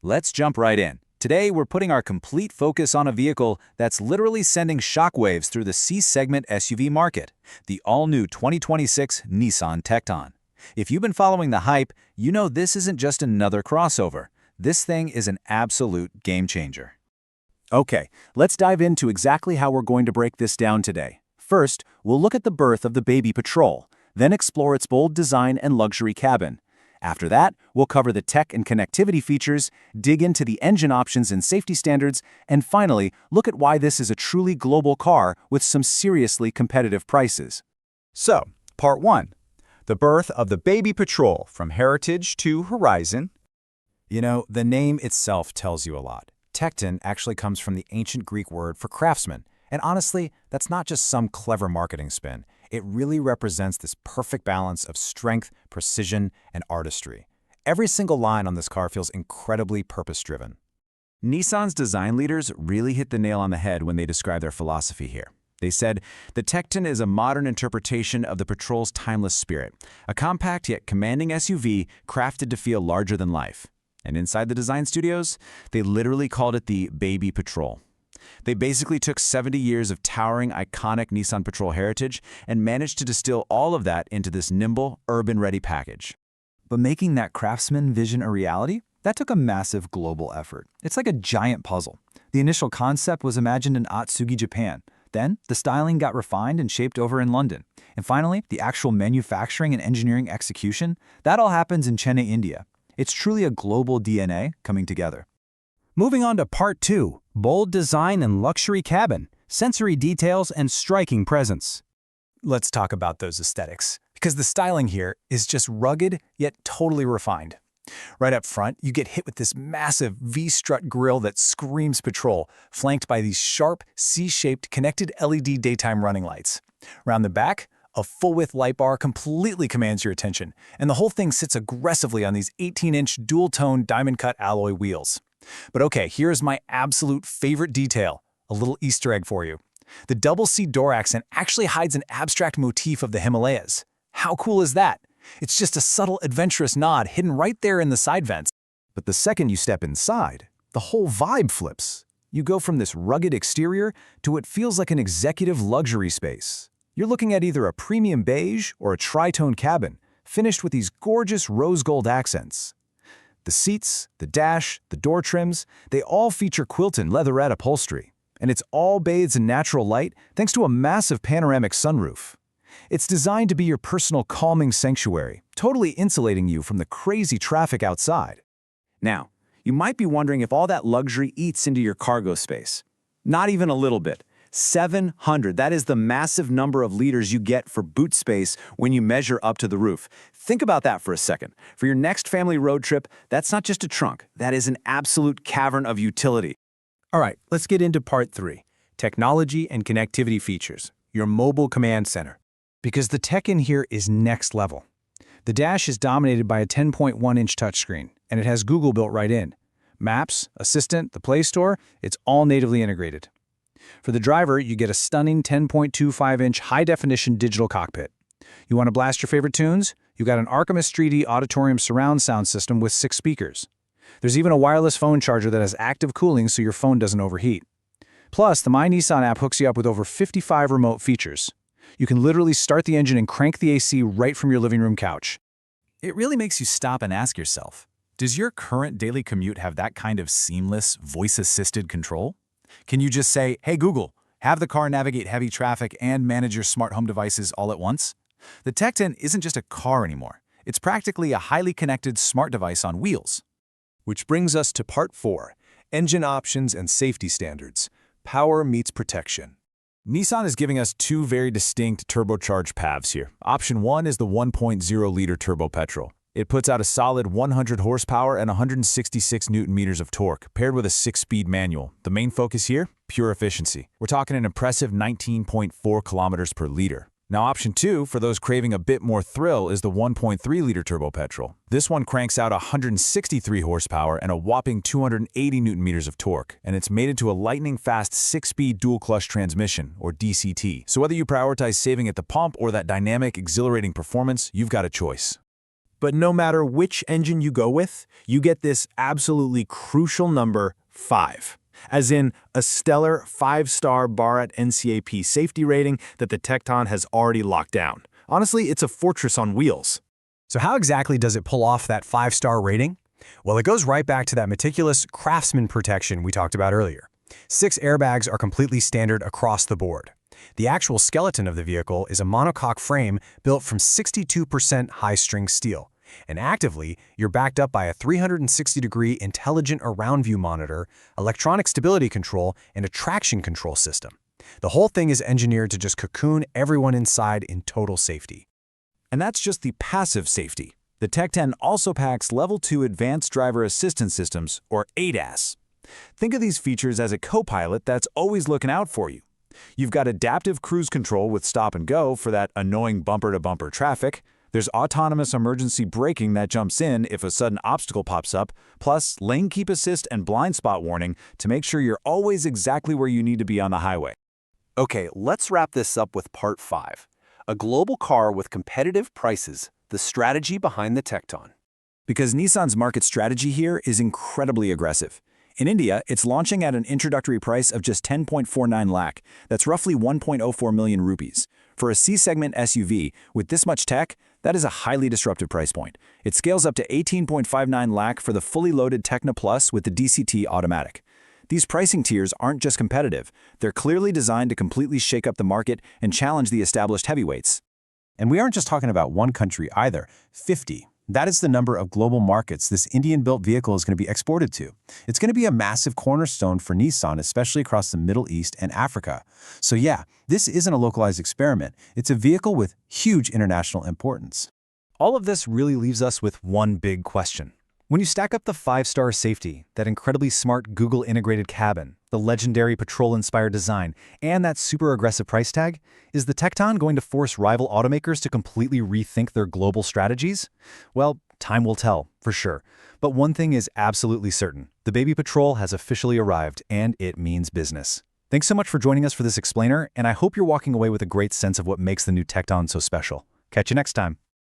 Let's jump right in. Today, we're putting our complete focus on a vehicle that's literally sending shockwaves through the C-segment SUV market, the all-new 2026 Nissan Tekton. If you've been following the hype, you know this isn't just another crossover. This thing is an absolute game-changer. Okay, let's dive into exactly how we're going to break this down today. First, we'll look at the birth of the baby Patrol, then explore its bold design and luxury cabin. After that, we'll cover the tech and connectivity features, dig into the engine options and safety standards, and finally, look at why this is a truly global car with some seriously competitive prices. So, Part 1. The birth of the baby Patrol from heritage to horizon. You know, the name itself tells you a lot. Tekton actually comes from the ancient Greek word for craftsman, and honestly, that's not just some clever marketing spin. It really represents this perfect balance of strength, precision, and artistry. Every single line on this car feels incredibly purpose-driven. Nissan's design leaders really hit the nail on the head when they describe their philosophy here. They said, the Tekton is a modern interpretation of the Patrol's timeless spirit, a compact yet commanding SUV crafted to feel larger than life. And inside the design studios, they literally called it the Baby Patrol. They basically took 70 years of towering, iconic Nissan Patrol heritage and managed to distill all of that into this nimble, urban-ready package. But making that craftsman vision a reality, that took a massive global effort. It's like a giant puzzle. The initial concept was imagined in Atsugi, Japan. Then, the styling got refined and shaped over in London. And finally, the actual manufacturing and engineering execution, that all happens in Chennai, India. It's truly a global DNA coming together. Moving on to Part 2, bold design and luxury cabin, sensory details and striking presence. Let's talk about those aesthetics, because the styling here is just rugged yet totally refined. Right up front, you get hit with this massive V-strut grille that screams Patrol, flanked by these sharp, C-shaped connected LED daytime running lights. Around the back, a full-width light bar completely commands your attention, and the whole thing sits aggressively on these 18-inch dual-tone diamond-cut alloy wheels. But okay, here's my absolute favorite detail, a little Easter egg for you. The double-seat door accent actually hides an abstract motif of the Himalayas. How cool is that? It's just a subtle, adventurous nod hidden right there in the side vents. But the second you step inside, the whole vibe flips. You go from this rugged exterior to what feels like an executive luxury space. You're looking at either a premium beige or a tri-tone cabin, finished with these gorgeous rose gold accents. The seats, the dash, the door trims, they all feature quilted leatherette upholstery. And it's all bathed in natural light thanks to a massive panoramic sunroof. It's designed to be your personal calming sanctuary, totally insulating you from the crazy traffic outside. Now, you might be wondering if all that luxury eats into your cargo space. Not even a little bit. 700, that is the massive number of liters you get for boot space when you measure up to the roof. Think about that for a second. For your next family road trip, that's not just a trunk, that is an absolute cavern of utility. All right, let's get into Part 3, technology and connectivity features, your mobile command center. Because the tech in here is next level. The dash is dominated by a 10.1-inch touchscreen, and it has Google built right in. Maps, Assistant, the Play Store, it's all natively integrated. For the driver, you get a stunning 10.25-inch high-definition digital cockpit. You want to blast your favorite tunes? You got an Archimus 3D auditorium surround sound system with 6 speakers. There's even a wireless phone charger that has active cooling so your phone doesn't overheat. Plus, the My Nissan app hooks you up with over 55 remote features. You can literally start the engine and crank the AC right from your living room couch. It really makes you stop and ask yourself, does your current daily commute have that kind of seamless, voice-assisted control? Can you just say, hey Google, have the car navigate heavy traffic and manage your smart home devices all at once? The Tekton isn't just a car anymore. It's practically a highly connected smart device on wheels. Which brings us to Part 4, engine options and safety standards. Power meets protection. Nissan is giving us two very distinct turbocharged paths here. Option 1 is the 1.0-liter turbo petrol. It puts out a solid 100 horsepower and 166 newton-meters of torque, paired with a 6-speed manual. The main focus here? Pure efficiency. We're talking an impressive 19.4 kilometers per liter. Now option 2, for those craving a bit more thrill, is the 1.3-liter turbo petrol. This one cranks out 163 horsepower and a whopping 280 newton-meters of torque, and it's mated to a lightning-fast 6-speed dual-clutch transmission, or DCT. So whether you prioritize saving at the pump or that dynamic, exhilarating performance, you've got a choice. But no matter which engine you go with, you get this absolutely crucial number 5. As in a stellar 5-star Bharat NCAP safety rating that the Tekton has already locked down. Honestly, it's a fortress on wheels. So how exactly does it pull off that 5-star rating? Well, it goes right back to that meticulous craftsman protection we talked about earlier. 6 airbags are completely standard across the board. The actual skeleton of the vehicle is a monocoque frame built from 62% high-strength steel. And actively, you're backed up by a 360-degree intelligent around-view monitor, electronic stability control, and a traction control system. The whole thing is engineered to just cocoon everyone inside in total safety. And that's just the passive safety. The Tekton also packs Level 2 Advanced Driver Assistance Systems, or ADAS. Think of these features as a co-pilot that's always looking out for you. You've got adaptive cruise control with stop and go for that annoying bumper-to-bumper traffic. There's autonomous emergency braking that jumps in if a sudden obstacle pops up, plus lane keep assist and blind spot warning to make sure you're always exactly where you need to be on the highway. Okay, let's wrap this up with part 5. A global car with competitive prices, the strategy behind the Tekton. Because Nissan's market strategy here is incredibly aggressive. In India, it's launching at an introductory price of just 10.49 lakh. That's roughly 1.04 million rupees. For a C-segment SUV with this much tech, that is a highly disruptive price point. It scales up to 18.59 lakh for the fully loaded Tekna Plus with the DCT automatic. These pricing tiers aren't just competitive. They're clearly designed to completely shake up the market and challenge the established heavyweights. And we aren't just talking about one country either, 50. That is the number of global markets this Indian-built vehicle is going to be exported to. It's going to be a massive cornerstone for Nissan, especially across the Middle East and Africa. So yeah, this isn't a localized experiment. It's a vehicle with huge international importance. All of this really leaves us with one big question. When you stack up the 5-star safety, that incredibly smart Google-integrated cabin, the legendary Patrol-inspired design, and that super aggressive price tag, is the Tekton going to force rival automakers to completely rethink their global strategies? Well, time will tell, for sure. But one thing is absolutely certain. The Baby Patrol has officially arrived, and it means business. Thanks so much for joining us for this explainer, and I hope you're walking away with a great sense of what makes the new Tekton so special. Catch you next time.